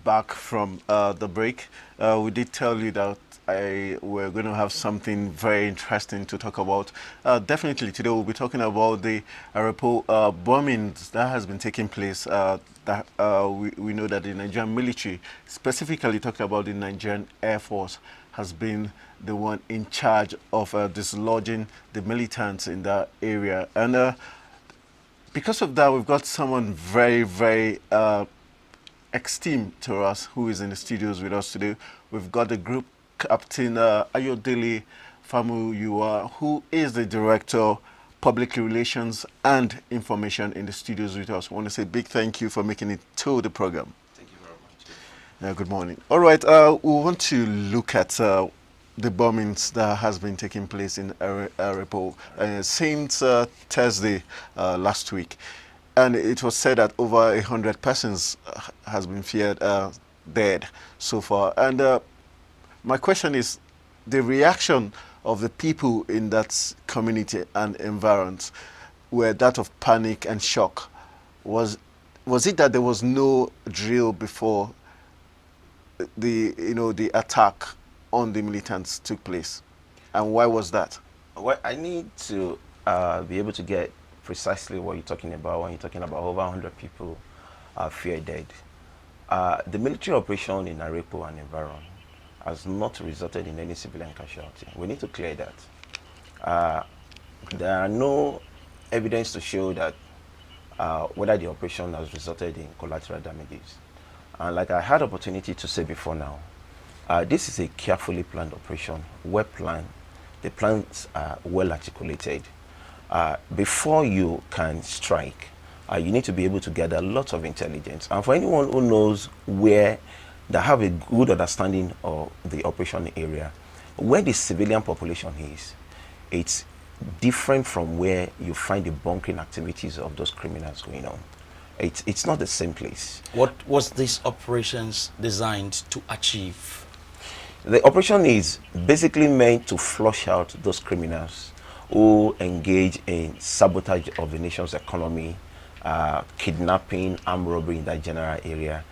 back from the break. We did tell you that we're going to have something very interesting to talk about. Definitely today we'll be talking about the AREPO bombings that has been taking place. We know that the Nigerian military, specifically talking about the Nigerian Air Force, has been the one in charge of dislodging the militants in that area. And because of that, we've got someone very, very esteemed to us who is in the studios with us today. We've got the group captain Ayodele Famuyua, who is the director public relations and information in the studios with us. I want to say a big thank you for making it to the program. Thank you very much. Good morning. All right, we want to look at the bombings that has been taking place in AREPO since Thursday last week. And it was said that over 100 persons has been feared dead so far. And my question is, the reaction of the people in that community and environment were that of panic and shock. Was it that there was no drill before the attack on the militants took place, and why was that? Well, I need to be able to get precisely what you're talking about when you're talking about over 100 people feared dead. The military operation in AREPO and environ has not resulted in any civilian casualty. We need to clear that. There are no evidence to show that whether the operation has resulted in collateral damages. And like I had opportunity to say before now, this is a carefully planned operation, well planned. The plans are well articulated. Before you can strike, you need to be able to gather lots of intelligence. And for anyone who knows where they have a good understanding of the operation area, where the civilian population is, it's different from where you find the bunkering activities of those criminals going on. It's not the same place. What was this operations designed to achieve? The operation is basically meant to flush out those criminals who engage in sabotage of the nation's economy, kidnapping, armed robbery in that general area.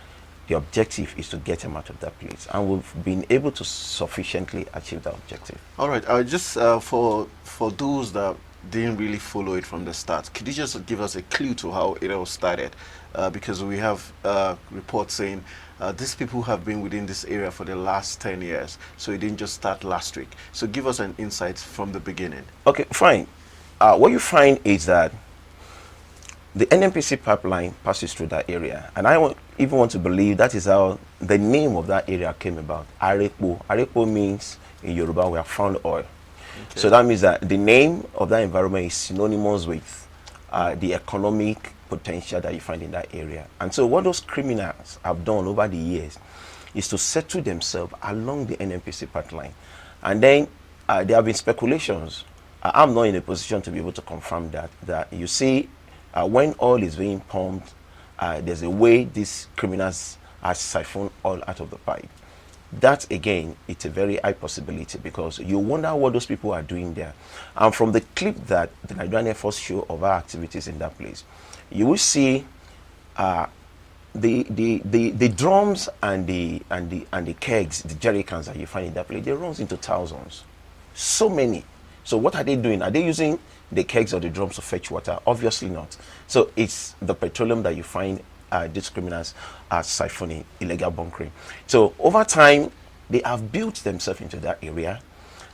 The objective is to get them out of that place, and we've been able to sufficiently achieve that objective. All right, just for those that didn't really follow it from the start, could you just give us a clue to how it all started? Because we have reports saying these people have been within this area for the last 10 years, so it didn't just start last week. So give us an insight from the beginning. Okay, fine. What you find is that the NNPC pipeline passes through that area, and I even want to believe that is how the name of that area came about. AREPO. AREPO means in Yoruba we have found oil. Okay. So that means that the name of that environment is synonymous with the economic potential that you find in that area. And so what those criminals have done over the years is to settle themselves along the NNPC pipeline. And then there have been speculations. I'm not in a position to be able to confirm that you see, when oil is being pumped, there's a way these criminals are siphoned oil out of the pipe. That again, it's a very high possibility, because you wonder what those people are doing there. And from the clip that the Nigerian Air Force show of our activities in that place, you will see the drums and the kegs, the jerry cans that you find in that place. They runs into thousands, so many. So what are they doing? Are they using the kegs or the drums to fetch water? Obviously not. So it's the petroleum that you find these criminals are siphoning, illegal bunkering. So over time, they have built themselves into that area.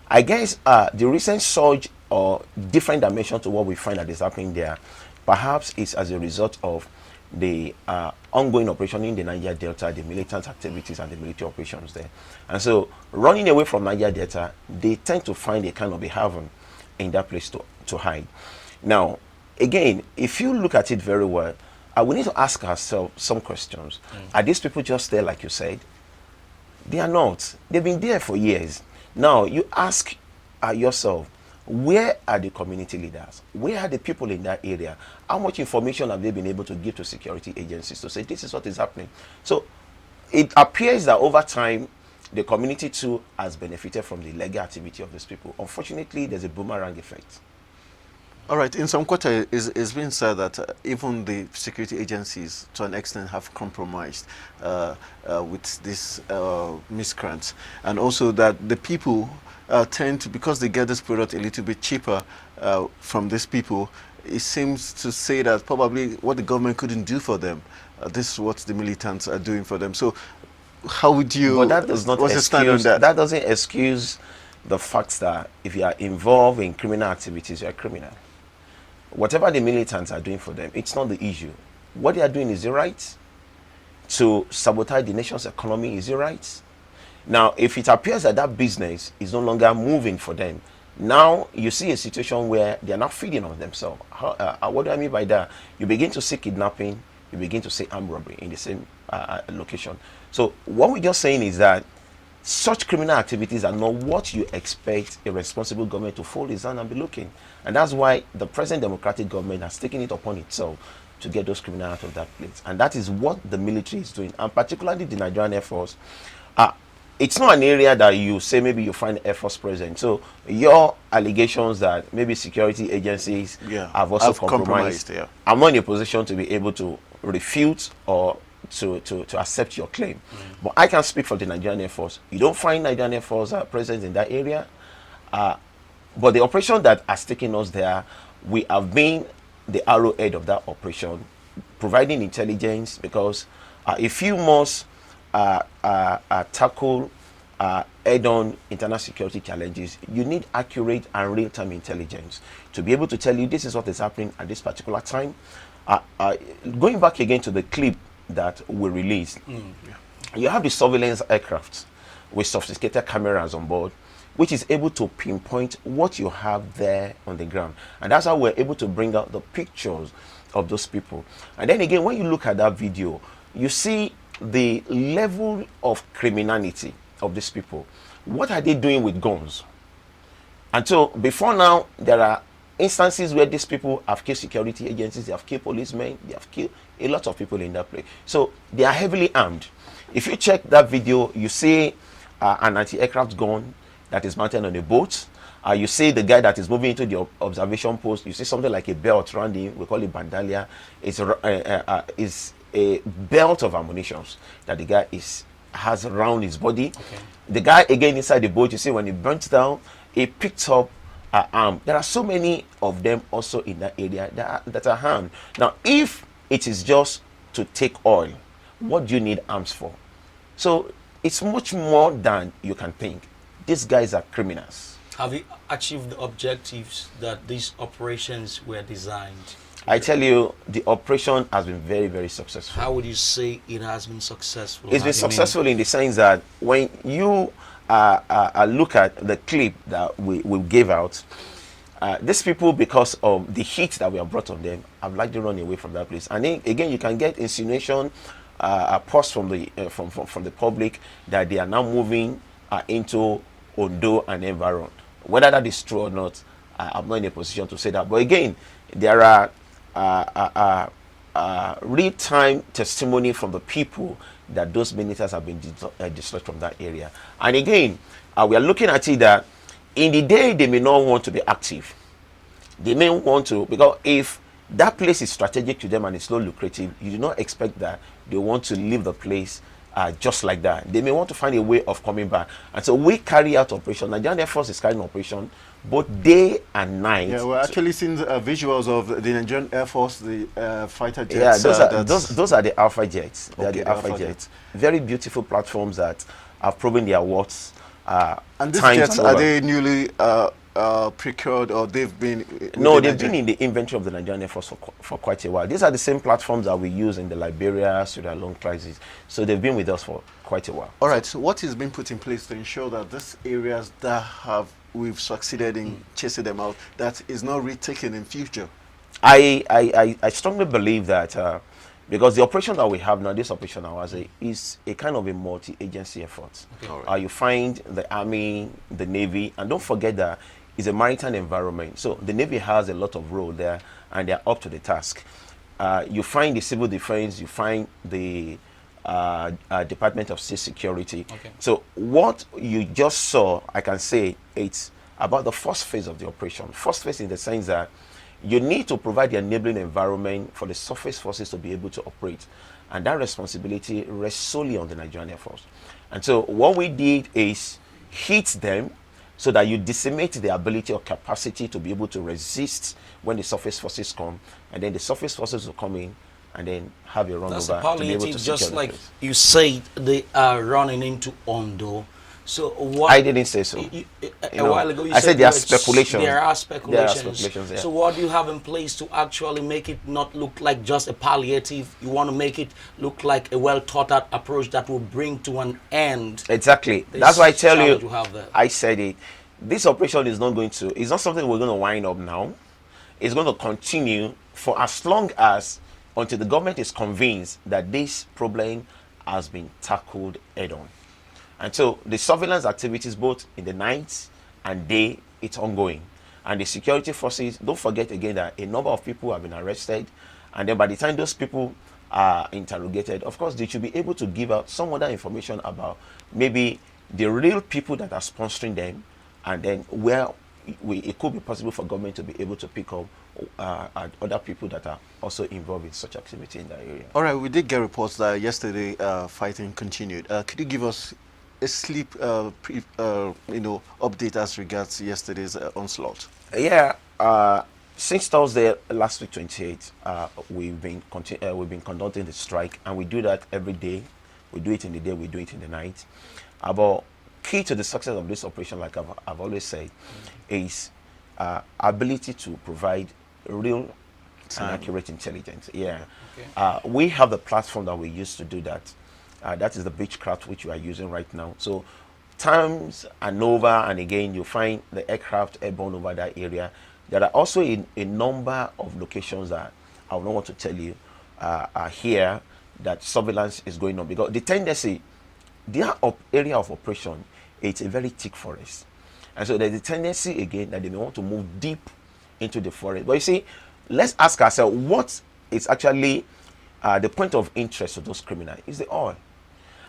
I guess the recent surge or different dimension to what we find that is happening there, perhaps it's as a result of the ongoing operation in the Niger Delta, the militant activities and the military operations there. And so running away from Niger Delta, they tend to find a kind of a haven in that place to hide. Now, again, if you look at it very well, we need to ask ourselves some questions. Are these people just there, like you said? They are not. They've been there for years. Now, you ask yourself, where are the community leaders? Where are the people in that area? How much information have they been able to give to security agencies to say this is what is happening? So it appears that over time, the community too has benefited from the legal activity of these people. Unfortunately, there's a boomerang effect. All right. In some quarter, it's been said that even the security agencies, to an extent, have compromised with these miscreants, and also that the people tend to, because they get this product a little bit cheaper from these people. It seems to say that probably what the government couldn't do for them, this is what the militants are doing for them. So, how would But you? that does not What's your stand on excuse, that? that doesn't excuse the fact that if you are involved in criminal activities, you are a criminal. Whatever the militants are doing for them, it's not the issue. What they are doing is the right. To sabotage the nation's economy is the right. Now, if it appears that that business is no longer moving for them, now you see a situation where they are not feeding on themselves. What do I mean by that? You begin to see kidnapping, you begin to see armed robbery in the same location. So what we're just saying is that such criminal activities are not what you expect a responsible government to fold his hand and be looking. And that's why the present democratic government has taken it upon itself to get those criminals out of that place. And that is what the military is doing, and particularly the Nigerian Air Force. It's not an area that you say maybe you find Air Force present. So your allegations that maybe security agencies have also compromised, yeah. I'm not in a position to be able to refute or to accept your claim. But I can speak for the Nigerian Air Force. You don't find Nigerian Air Force present in that area. But the operation that has taken us there, we have been the arrowhead of that operation, providing intelligence, because if you must tackle head-on internal security challenges, you need accurate and real-time intelligence to be able to tell you this is what is happening at this particular time. Going back again to the clip that we released, you have the surveillance aircraft with sophisticated cameras on board, which is able to pinpoint what you have there on the ground. And that's how we're able to bring out the pictures of those people. And then again, when you look at that video, you see the level of criminality of these people. What are they doing with guns? And so before now, there are instances where these people have killed security agencies, they have killed policemen, they have killed a lot of people in that place. So they are heavily armed. If you check that video, you see an anti-aircraft gun that is mounted on a boat. You see the guy that is moving into the observation post. You see something like a belt around him. We call it bandalia. It's a belt of ammunition that the guy has around his body. Okay. The guy again inside the boat, you see when he burnt down, he picked up arm. There are so many of them also in that area that are armed. Now, if it is just to take oil, what do you need arms for? So it's much more than you can think. These guys are criminals. Have you achieved the objectives that these operations were designed? I tell you, the operation has been very, very successful. How would you say it has been successful? It's been successful in the sense that when you look at the clip that we gave out, these people, because of the heat that we have brought on them, have likely run away from that place. And then, again, you can get insinuation, posts from the public that they are now moving into Ondo and environ. Whether that is true or not, I'm not in a position to say that. But again, there are real-time testimony from the people that those militants have been dislodged from that area. And again, we are looking at it that in the day they may not want to be active. They may want to, because if that place is strategic to them and it's not lucrative, you do not expect that they want to leave the place just like that. They may want to find a way of coming back. And so we carry out operation. Nigerian Air Force is carrying operation both day and night. Yeah, we're actually seeing visuals of the Nigerian Air Force, the fighter jets. Yeah, those are the Alpha jets. They okay, are the Alpha jets. Very beautiful platforms that have proven their worth. And these jets, are they newly procured, or they've been? No, they've been in the inventory of the Nigerian Air Force for quite a while. These are the same platforms that we use in the Liberia, Sierra Leone crisis. So they've been with us for quite a while. All right. So what is being put in place to ensure that these areas that we've succeeded in chasing them out, that is not retaken in future? I strongly believe that because the operation that we have now, this operation now, is a kind of a multi-agency effort. Okay. Right. You find the Army, the Navy, and don't forget that it's a maritime environment. So the Navy has a lot of role there, and they're up to the task. You find the Civil Defense, you find the Department of State Security. Okay. So what you just saw, I can say it's about the first phase of the operation. First phase in the sense that you need to provide the enabling environment for the surface forces to be able to operate. And that responsibility rests solely on the Nigerian Air Force. And so what we did is hit them so that you decimate the ability or capacity to be able to resist when the surface forces come, and then the surface forces will come in and then have a run That's over a to be able to palliative, secure just the like place. you said, they are running into Ondo. So what? I didn't say so. A know, while ago, you I said there are you speculations. There are There are speculations. speculations, yeah. So what do you have in place to actually make it not look like just a palliative? You want to make it look like a well thought out approach that will bring to an end. Exactly. this That's why I tell challenge you, have there. I said it. This operation is not going to, it's not something we're going to wind up now. It's going to continue for as long as, until the government is convinced that this problem has been tackled head on. And so the surveillance activities, both in the night and day, it's ongoing. And the security forces, don't forget again that a number of people have been arrested. And then by the time those people are interrogated, of course, they should be able to give out some other information about maybe the real people that are sponsoring them, and then where it could be possible for government to be able to pick up other people that are also involved in such activity in that area. All right, we did get reports that yesterday fighting continued. Could you give us a update as regards yesterday's onslaught? Yeah, since Thursday last week, 28th, we've been conducting the strike, and we do that every day. We do it in the day, we do it in the night. But key to the success of this operation, like I've always said, is ability to provide real and accurate intelligence. Yeah, Okay. we have the platform that we use to do that. That is the Beechcraft which we are using right now. So times and over and again, you find the aircraft airborne over that area. There are also a number of locations that I don't want to tell you are here that surveillance is going on, because the tendency, their area of operation, it's a very thick forest. And so there's a tendency again that they may want to move deep into the forest. But you see, let's ask ourselves, what is actually the point of interest of those criminals? Is the oil.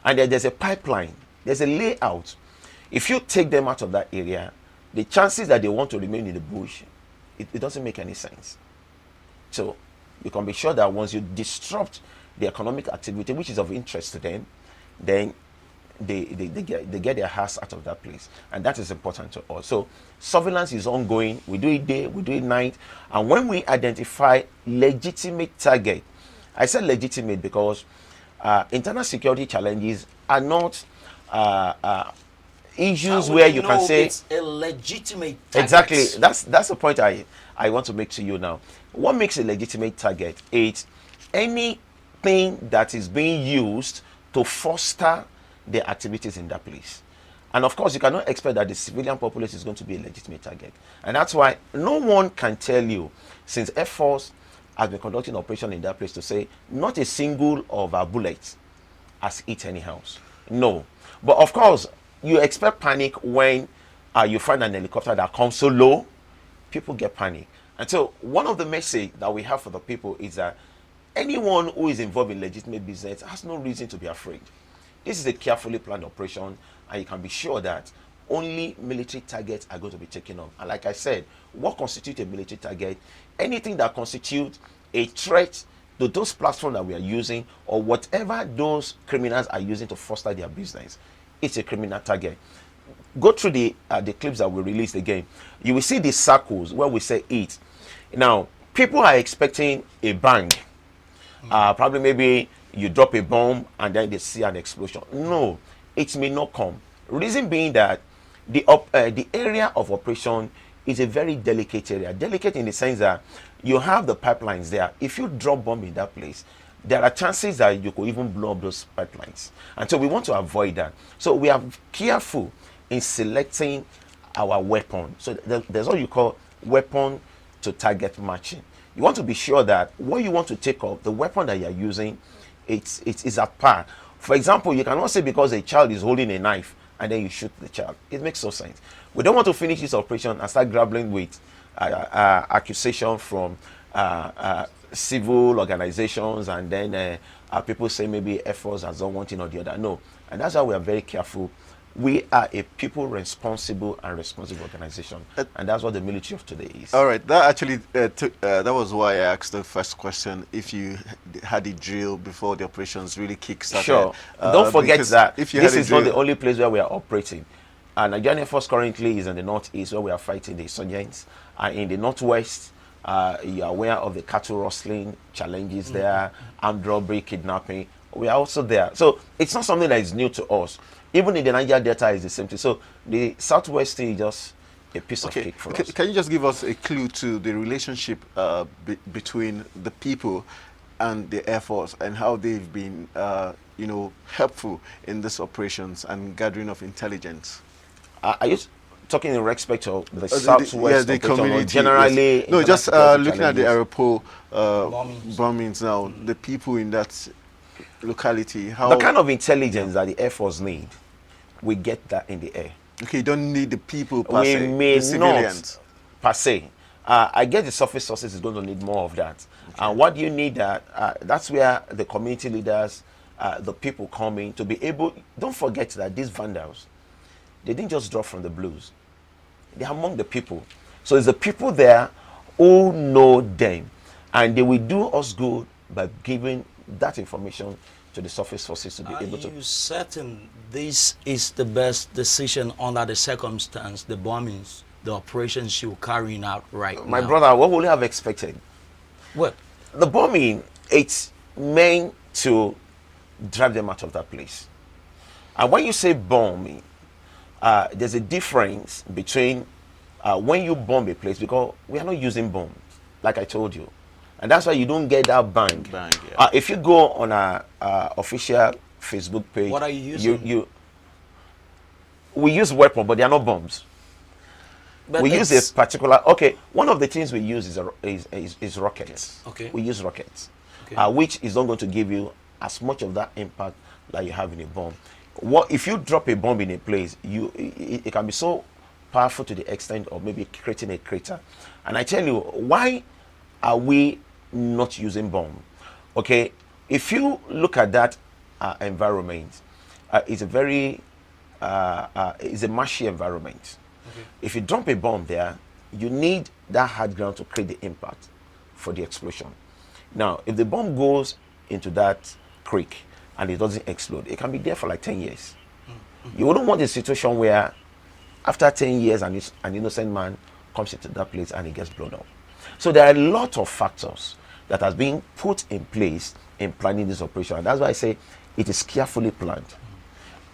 And there's a pipeline, there's a layout. If you take them out of that area, the chances that they want to remain in the bush, it doesn't make any sense. So you can be sure that once you disrupt the economic activity, which is of interest to them, then they get their ass out of that place. And that is important to us. So surveillance is ongoing. We do it day, we do it night. And when we identify legitimate target, I said legitimate because internal security challenges are not issues where you can say it's a legitimate target. exactly. That's the point I want to make to you now. What makes a legitimate target? It's anything that is being used to foster the activities in that place. And of course, you cannot expect that the civilian populace is going to be a legitimate target. And that's why no one can tell you, since Air Force has been conducting operation in that place, to say not a single of our bullets has hit any house. No. But of course, you expect panic when you find an helicopter that comes so low. People get panic. And so one of the message that we have for the people is that anyone who is involved in legitimate business has no reason to be afraid. This is a carefully planned operation, and you can be sure that only military targets are going to be taken up. And like I said, what constitutes a military target? Anything that constitutes a threat to those platforms that we are using, or whatever those criminals are using to foster their business, it's a criminal target. Go through the clips that we released again. You will see the circles where we say it. Now, people are expecting a bang. Probably maybe you drop a bomb and then they see an explosion. No, it may not come. Reason being that the area of operation is a very delicate area. Delicate in the sense that you have the pipelines there. If you drop bomb in that place, there are chances that you could even blow up those pipelines. And so we want to avoid that. So we are careful in selecting our weapon. So there's what you call weapon to target matching. You want to be sure that what you want to take up, the weapon that you're using, it's at par. For example, you cannot say because a child is holding a knife and then you shoot the child. It makes no sense. We don't want to finish this operation and start grappling with accusation from civil organizations, and then people say maybe Air Force has done one thing or the other. No. And that's why we are very careful We are a people responsible and responsible organization, and that's what the military of today is. All right, that actually that was why I asked the first question if you had a drill before the operations really kick-started. Sure. Don't forget Because that if you this had a is not the drill, only place where we are operating. And Nigerian Air Force currently is in the northeast where we are fighting the insurgents. And in the northwest, you are aware of the cattle rustling challenges there, armed robbery, kidnapping. We are also there. So it's not something that is new to us. Even in the Niger Delta is the same thing. So the southwest is just a piece of cake for us. Can you just give us a clue to the relationship between the people and the Air Force and how they've been, helpful in these operations and gathering of intelligence? Are you talking in respect of the The southwest the operation or community. generally? Yes. No, just looking at the AREPO Bombings. bombings now, the people in that locality, how... The kind of intelligence that the Air Force need, we get that in the air. Okay, you don't need the people per We se, may the civilians. not per se. I guess the surface sources is going to need more of that. And what you need that's where the community leaders, the people come in to be able. Don't forget that these vandals, they didn't just drop from the blues. They're among the people. So it's the people there who know them, and they will do us good by giving that information to the surface forces to be able to. Are you certain this is the best decision under the circumstance, the bombings, the operations you're carrying out right now? My brother, what would you have expected? What? The bombing, it's meant to drive them out of that place. And when you say bombing, there's a difference between when you bomb a place, because we are not using bombs, like I told you. And that's why you don't get that bang. Bang, yeah. If you go on our official Facebook page, What are you using? We use weapons, but they are not bombs. But We use a particular. Okay, one of the things we use is rockets. Okay. We use rockets, Okay. which is not going to give you as much of that impact like you have in a bomb. What if you drop a bomb in a place? It can be so powerful to the extent of maybe creating a crater. And I tell you, why are we not using bomb? Okay, if you look at that environment, it's a very it's a marshy environment. Okay. If you drop a bomb there, you need that hard ground to create the impact for the explosion. Now, if the bomb goes into that creek and it doesn't explode, it can be there for like 10 years. You wouldn't want a situation where after 10 years an innocent man comes into that place and it gets blown up. So there are a lot of factors that has been put in place in planning this operation. And that's why I say it is carefully planned.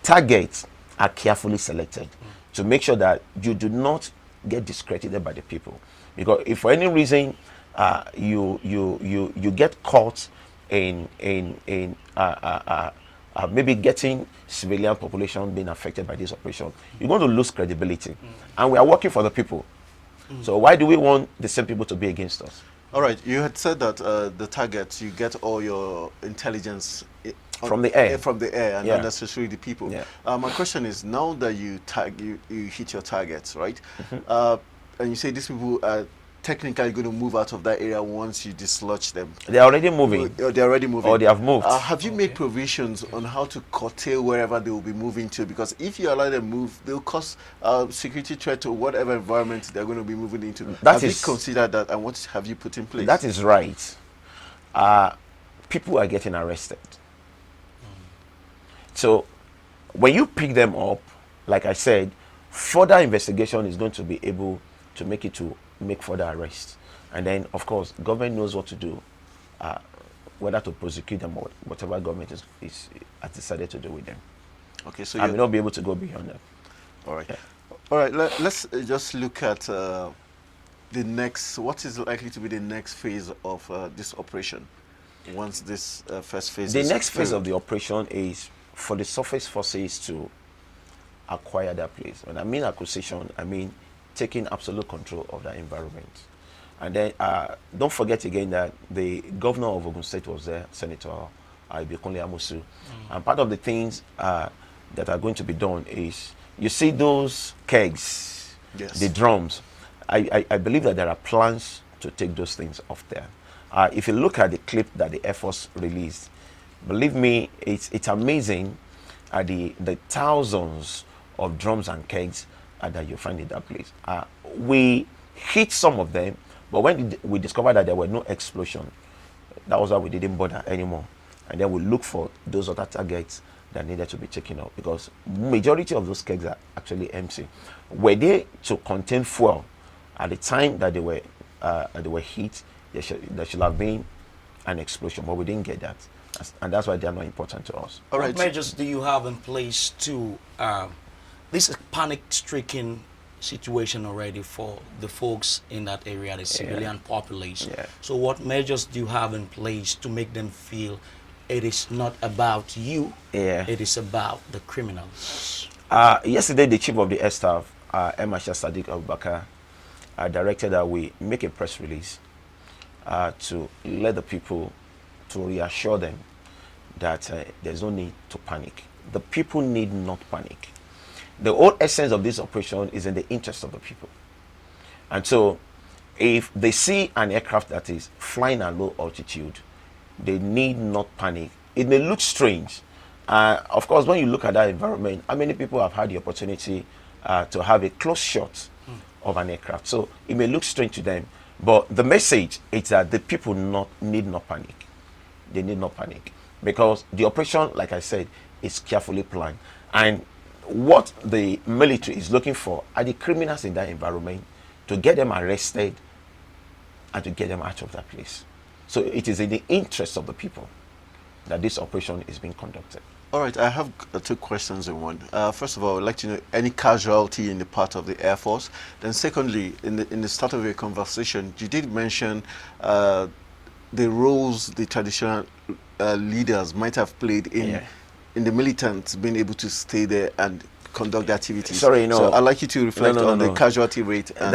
Targets are carefully selected to make sure that you do not get discredited by the people. Because if for any reason you get caught in maybe getting civilian population being affected by this operation, you're going to lose credibility. And we are working for the people. So why do we want the same people to be against us? All right, you had said that the targets, you get all your intelligence From the air. from the air, and Yeah. unnecessarily the people. Yeah. My question is, now that you hit your targets, right? And you say these people are technically going to move out of that area once you dislodge them. They're already moving. They're already moving. Or they have moved. Have you made provisions on how to curtail wherever they will be moving to? Because if you allow them move, they'll cause security threat to whatever environment they're going to be moving into. Have you considered that, and what have you put in place? That is right. People are getting arrested. So when you pick them up, like I said, further investigation is going to be able to make further arrests. And then, of course, government knows what to do, whether to prosecute them or whatever government has decided to do with them. Okay, so I may not be able to go beyond that. all right. Yeah. All right, let's just look at what is likely to be the next phase of this operation once this first phase The is next phase through. of the operation is for the surface forces to acquire that place. When I mean acquisition, I mean taking absolute control of that environment. And then don't forget again that the governor of Ogun State was there, Senator Ibikunle Amosu. And part of the things that are going to be done is, you see those kegs, Yes. the drums. I believe that there are plans to take those things off there. If you look at the clip that the Air Force released, believe me, it's amazing the thousands of drums and kegs that you find in that place. We hit some of them, but when we discovered that there were no explosion, that was why we didn't bother anymore. And then we look for those other targets that needed to be taken out, because majority of those kegs are actually empty. Were they to contain fuel at the time that they were hit, there should have been an explosion, but we didn't get that, and that's why they are not important to us. All right. What measures do you have in place to this is panic-stricken situation already for the folks in that area, the civilian population. Yeah. So what measures do you have in place to make them feel it is not about you, it is about the criminals? Yesterday, the chief of the air staff, Emasha Sadiq Abubakar, directed that we make a press release to let the people, to reassure them that there's no need to panic. The people need not panic. The whole essence of this operation is in the interest of the people. And so, if they see an aircraft that is flying at low altitude, they need not panic. It may look strange. Of course, when you look at that environment, how many people have had the opportunity to have a close shot of an aircraft? So it may look strange to them, but the message is that the people need not panic. They need not panic, because the operation, like I said, is carefully planned. And what the military is looking for are the criminals in that environment, to get them arrested and to get them out of that place. So it is in the interest of the people that this operation is being conducted. All right, I have two questions in one. First of all, I'd like to know any casualty in the part of the Air Force. Then secondly, in the start of your conversation, you did mention the roles the traditional leaders might have played in the militants being able to stay there and conduct the activities. Sorry, no. So I'd like you to reflect on the casualty rate. And,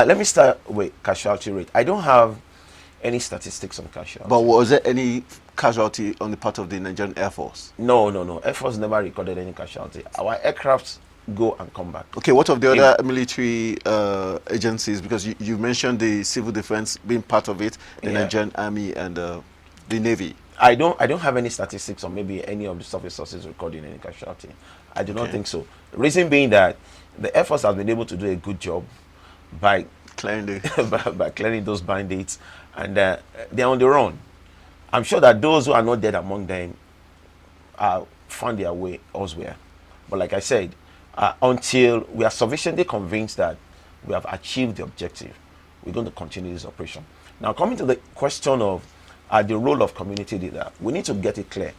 let me start with casualty rate. I don't have any statistics on casualty. But was there any casualty on the part of the Nigerian Air Force? No. Air Force never recorded any casualty. Our aircrafts go and come back. Okay, what of the other military agencies? Because you mentioned the civil defense being part of it, the Nigerian Army and the Navy. I don't have any statistics on maybe any of the surface sources recording any casualty. I do not think so. The reason being that the Air Force has been able to do a good job by clearing by clearing those bandits, and they're on the run. I'm sure that those who are not dead among them found their way elsewhere. But like I said, until we are sufficiently convinced that we have achieved the objective, we're going to continue this operation. Now, coming to the question of the role of community leader, we need to get it clear.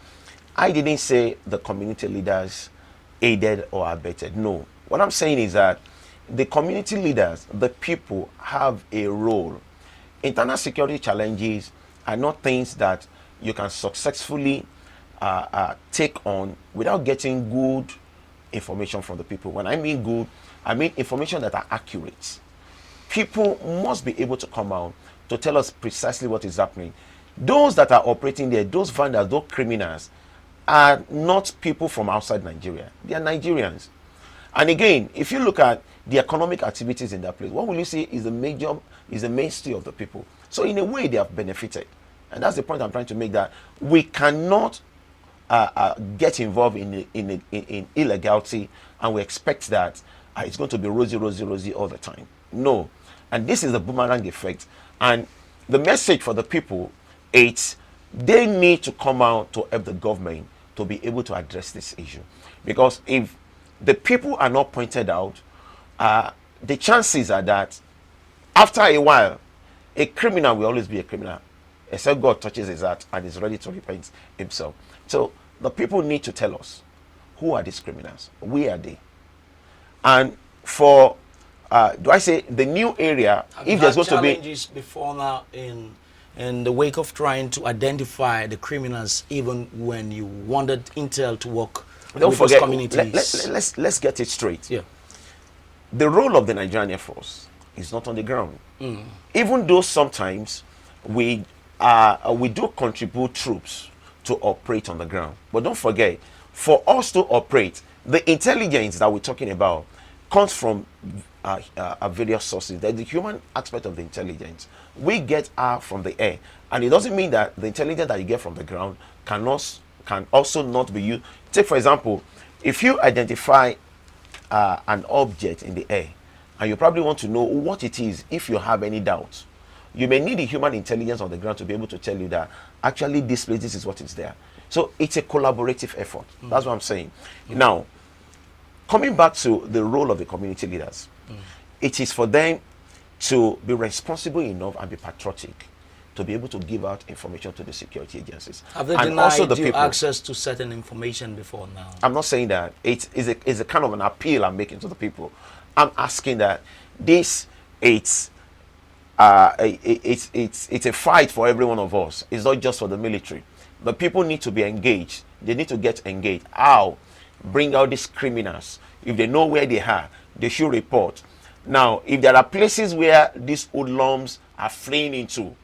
I didn't say the community leaders aided or abetted. No. What I'm saying is that the community leaders, the people, have a role. Internal security challenges are not things that you can successfully take on without getting good information from the people. When I mean good, I mean information that are accurate. People must be able to come out to tell us precisely what is happening. Those that are operating there, those vandals, those criminals, are not people from outside Nigeria. They are Nigerians. And again, if you look at the economic activities in that place, what will you see is the mainstay of the people. So in a way, they have benefited. And that's the point I'm trying to make, that we cannot get involved in illegality and we expect that it's going to be rosy all the time. No. And this is the boomerang effect. And the message for the people, it's they need to come out to help the government to be able to address this issue. Because if the people are not pointed out, the chances are that after a while, a criminal will always be a criminal, except God touches his heart and is ready to repent himself. So the people need to tell us, who are these criminals? Where are they? And for, do I say the new area, if there's going to be challenges before now in the wake of trying to identify the criminals, even when you wanted intel to work with those communities? Let's get it straight. Yeah. The role of the Nigerian Air Force is not on the ground. Even though sometimes we do contribute troops to operate on the ground. But don't forget, for us to operate, the intelligence that we're talking about comes from various sources. There's the human aspect of the intelligence. We get from the air. And it doesn't mean that the intelligence that you get from the ground can also not be used. Take, for example, if you identify an object in the air, and you probably want to know what it is if you have any doubts. You may need the human intelligence on the ground to be able to tell you that actually this place, this is what is there. So it's a collaborative effort. That's what I'm saying. Now, coming back to the role of the community leaders, it is for them to be responsible enough and be patriotic to be able to give out information to the security agencies. Have they and denied also the you people. access to certain information before now? I'm not saying that. It's a kind of an appeal I'm making to the people. I'm asking that it's a fight for every one of us. It's not just for the military. But people need to be engaged. They need to get engaged. How? Bring out these criminals. If they know where they are, they should report. Now, if there are places where these hoodlums are fleeing into,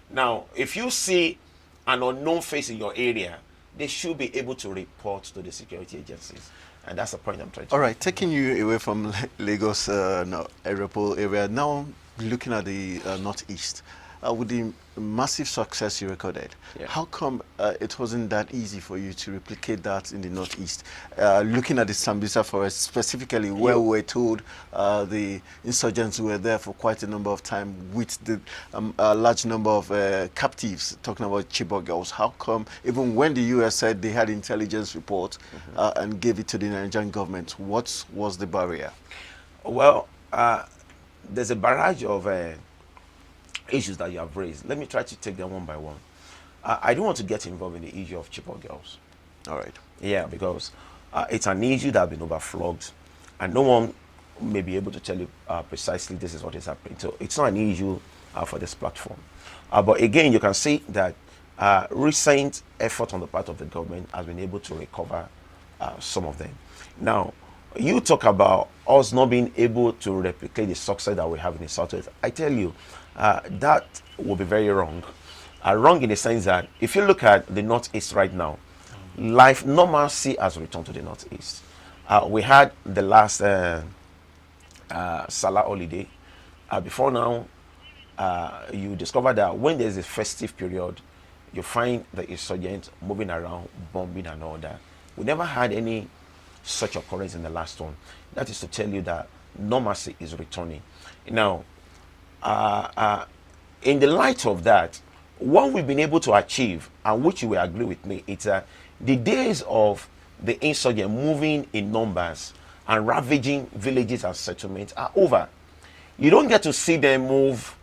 now, if you see an unknown face in your area, they should be able to report to the security agencies. And that's the point I'm trying to All make. right, taking you away from Lagos, AREPO area, now looking at the Northeast, with the massive success you recorded, Yeah. how come it wasn't that easy for you to replicate that in the Northeast? Looking at the Sambisa forest specifically, where we were told the insurgents were there for quite a number of time with the a large number of captives, talking about Chibok girls. How come, even when the US said they had intelligence report and gave it to the Nigerian government, what was the barrier? Well, there's a barrage of issues that you have raised. Let me try to take them one by one. I don't want to get involved in the issue of Chibok girls. All right. Yeah, because it's an issue that has been overflogged, and no one may be able to tell you precisely this is what is happening. So it's not an issue for this platform. But again, you can see that recent effort on the part of the government has been able to recover some of them. Now, you talk about us not being able to replicate the success that we have in the Southwest. I tell you, that will be very wrong. Wrong in the sense that if you look at the Northeast right now, life normalcy has returned to the Northeast. We had the last Salah holiday. Before now, you discover that when there's a festive period, you find the insurgents moving around, bombing and all that. We never had any such occurrence in the last one. That is to tell you that normalcy is returning. Now, in the light of that, what we've been able to achieve, and which you will agree with me, it's the days of the insurgent moving in numbers and ravaging villages and settlements are over. You don't get to see them move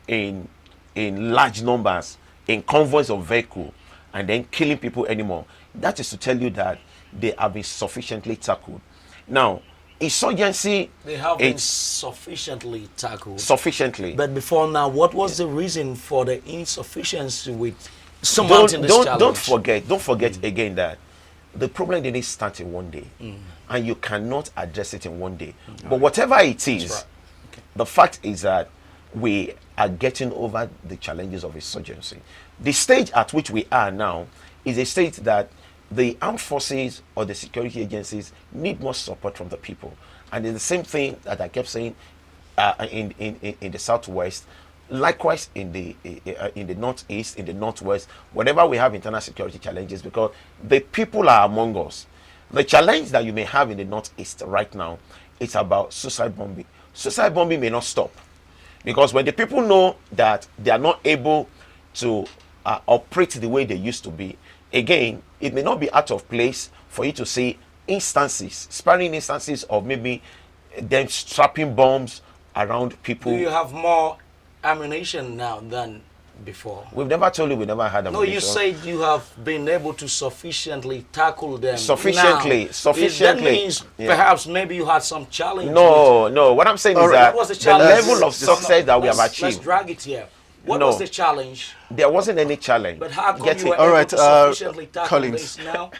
in large numbers, in convoys of vehicles, and then killing people anymore. That is to tell you that they have been sufficiently tackled. Now, insurgency, They have been sufficiently tackled. sufficiently. But before now, what was the reason for the insufficiency with surmounting this challenge? Don't forget again that the problem didn't start in one day, and you cannot address it in one day. But whatever it is, right. Okay. the fact is that we are getting over the challenges of insurgency. The stage at which we are now is a stage that the armed forces or the security agencies need more support from the people. And it's the same thing that I kept saying in the Southwest, likewise in the Northeast, in the Northwest, whenever we have internal security challenges, because the people are among us. The challenge that you may have in the Northeast right now, it's about suicide bombing. Suicide bombing may not stop, because when the people know that they are not able to operate the way they used to be, again, it may not be out of place for you to see sparing instances of maybe them strapping bombs around people. Do you have more ammunition now than before? We've never told you we never had No, ammunition. you said you have been able to sufficiently tackle them. Sufficiently, Now, sufficiently. That means Yeah. perhaps maybe you had some challenge. No. What I'm saying is Alright, that What was the the challenge? level of success that we have Let's achieved, drag it here. What No. was the challenge? there wasn't any challenge. But how come Get you it? were All able right, to sufficiently tackle Collins. this now?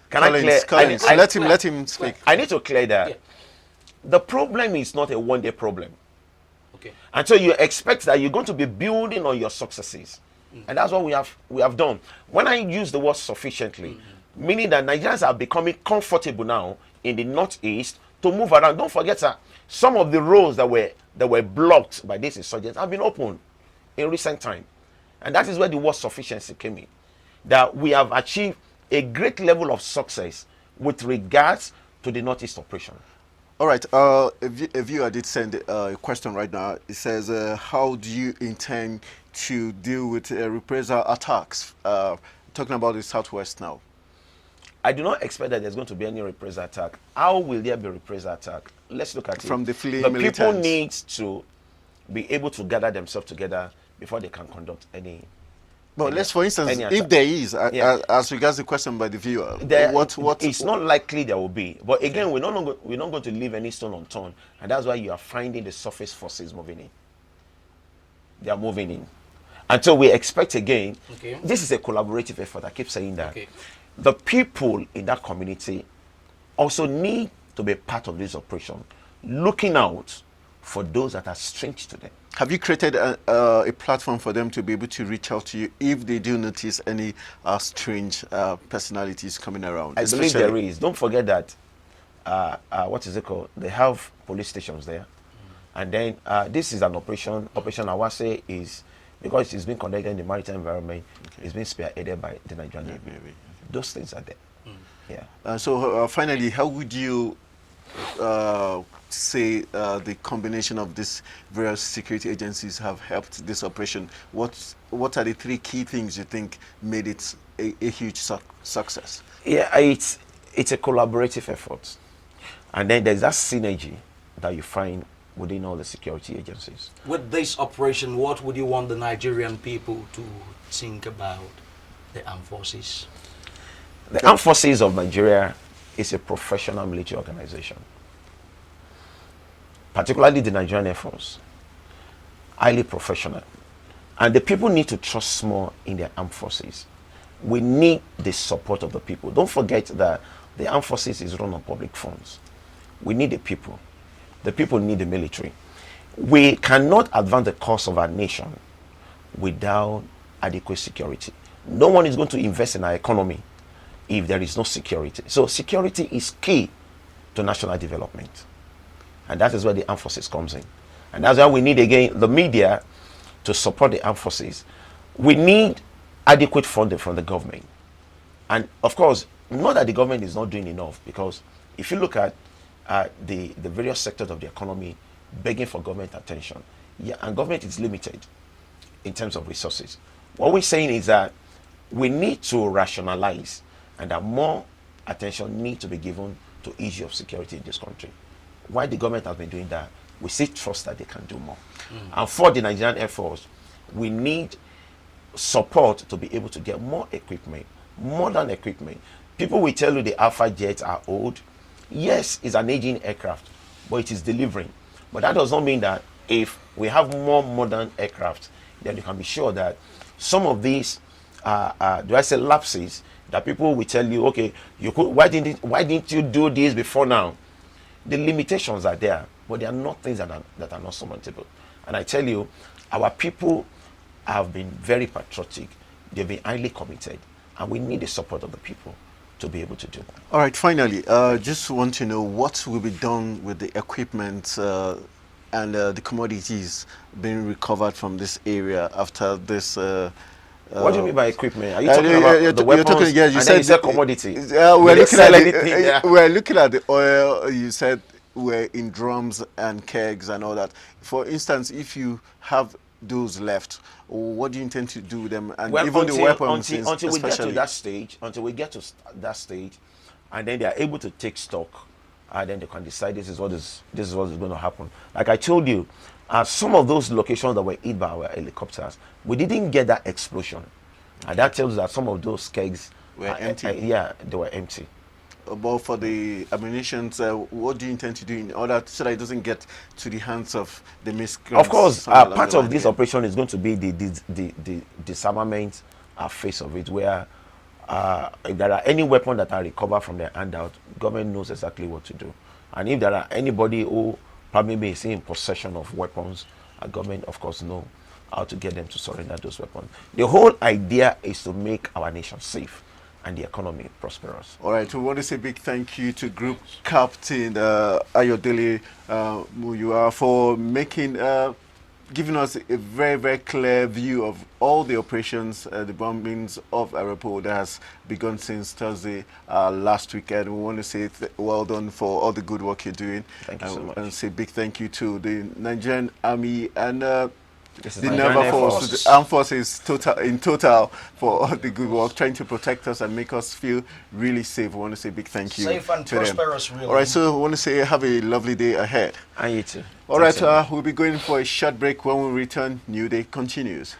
Can I clear? Collins, I- let him speak. I need to clear that. Yeah. The problem is not a one-day problem. Okay. And so you expect that you're going to be building on your successes. And that's what we have done. When I use the word sufficiently, meaning that Nigerians are becoming comfortable now in the Northeast to move around. Don't forget that some of the roads that were blocked by these insurgents have been opened in recent time. And that is where the word sufficiency came in. That we have achieved a great level of success with regards to the Northeast operation. All right. A viewer did send a question right now. It says, "How do you intend to deal with reprisal attacks?" Talking about the southwest now. I do not expect that there's going to be any reprisal attack. How will there be reprisal attack? Let's look at it. From the fleeing The people militants. need to be able to gather themselves together before they can conduct any. But any let's, for instance, any if attack. there is, Yeah. as regards the question by the viewer, There, what? it's not likely there will be. But again, we're not going to leave any stone unturned, and that's why you are finding the surface forces moving in. They are moving in. Until we expect again, Okay. this is a collaborative effort. I keep saying that. Okay. The people in that community also need to be part of this operation, looking out for those that are strange to them. Have you created a platform for them to be able to reach out to you if they do notice any strange personalities coming around? I believe there is. Don't forget that, what is it called? They have police stations there. And then this is an operation. Operation Awase is, because it's been conducted in the maritime environment, it's been spearheaded by the Nigerian Navy. Those things are there. Yeah. So finally, how would you say the combination of these various security agencies have helped this operation? What are the three key things you think made it a huge success? Yeah, it's a collaborative effort. And then there's that synergy that you find within all the security agencies. With this operation, what would you want the Nigerian people to think about the armed forces? The Armed Forces of Nigeria is a professional military organization, particularly the Nigerian Air Force, highly professional. And the people need to trust more in their armed forces. We need the support of the people. Don't forget that the armed forces is run on public funds. We need the people. The people need the military. We cannot advance the cause of our nation without adequate security. No one is going to invest in our economy if there is no security. So security is key to national development. And that is where the armed forces comes in. And that's why we need, again, the media to support the armed forces. We need adequate funding from the government. And of course, not that the government is not doing enough, because if you look at the various sectors of the economy begging for government attention, yeah, and government is limited in terms of resources. What we're saying is that we need to rationalize, and that more attention needs to be given to issue of security in this country. Why the government has been doing that, we still trust that they can do more. And for the Nigerian Air Force, we need support to be able to get more equipment, modern equipment. People will tell you the Alpha jets are old. Yes, it's an aging aircraft, but it is delivering. But that does not mean that if we have more modern aircraft, then you can be sure that some of these, do I say lapses, that people will tell you, okay, you could, why didn't you do this before now? The limitations are there, but they are not things that are not surmountable. And I tell you, our people have been very patriotic. They've been highly committed, and we need the support of the people to be able to do that. All right, finally, just want to know what will be done with the equipment and the commodities being recovered from this area after this. What do you mean by equipment? Are you talking about the weapons? Yes, you and said then you said commodity. we're They looking sell at anything, yeah. we're looking at the oil. You said we're in drums and kegs and all that. For instance, if you have those left, what do you intend to do with them? And Well, even the weapons, until we get to especially. that stage, and then they are able to take stock, and then they can decide this is what is going to happen. Like I told you, some of those locations that were hit by our helicopters, we didn't get that explosion, and that tells us that some of those kegs Were empty. Yeah, they were empty. But for the ammunition, what do you intend to do in order so that it doesn't get to the hands of the miscreants? Of course, somewhere along part the of line this here? operation is going to be the disarmament phase of it, where if there are any weapon that are recovered from their handout, government knows exactly what to do. And if there are anybody who probably may be in possession of weapons, government, of course, know how to get them to surrender those weapons. The whole idea is to make our nation safe and the economy prosperous. All right, we want to say big thank you to Group Captain Ayodele Muyua for making giving us a very, very clear view of all the operations, the bombings of AREPO that has begun since Thursday last weekend. We want to say well done for all the good work you're doing. Thank you so much. And say big thank you to the Nigerian Army and This is the Nigerian Naval Air Force, Force. the Armed Forces in total for all the good work, trying to protect us and make us feel really safe. We want to say big thank you Safe and to them. prosperous, really. All right, so we want to say have a lovely day ahead. And you too. All Thanks right, so much. we'll be going for a short break. When we return, New Day continues.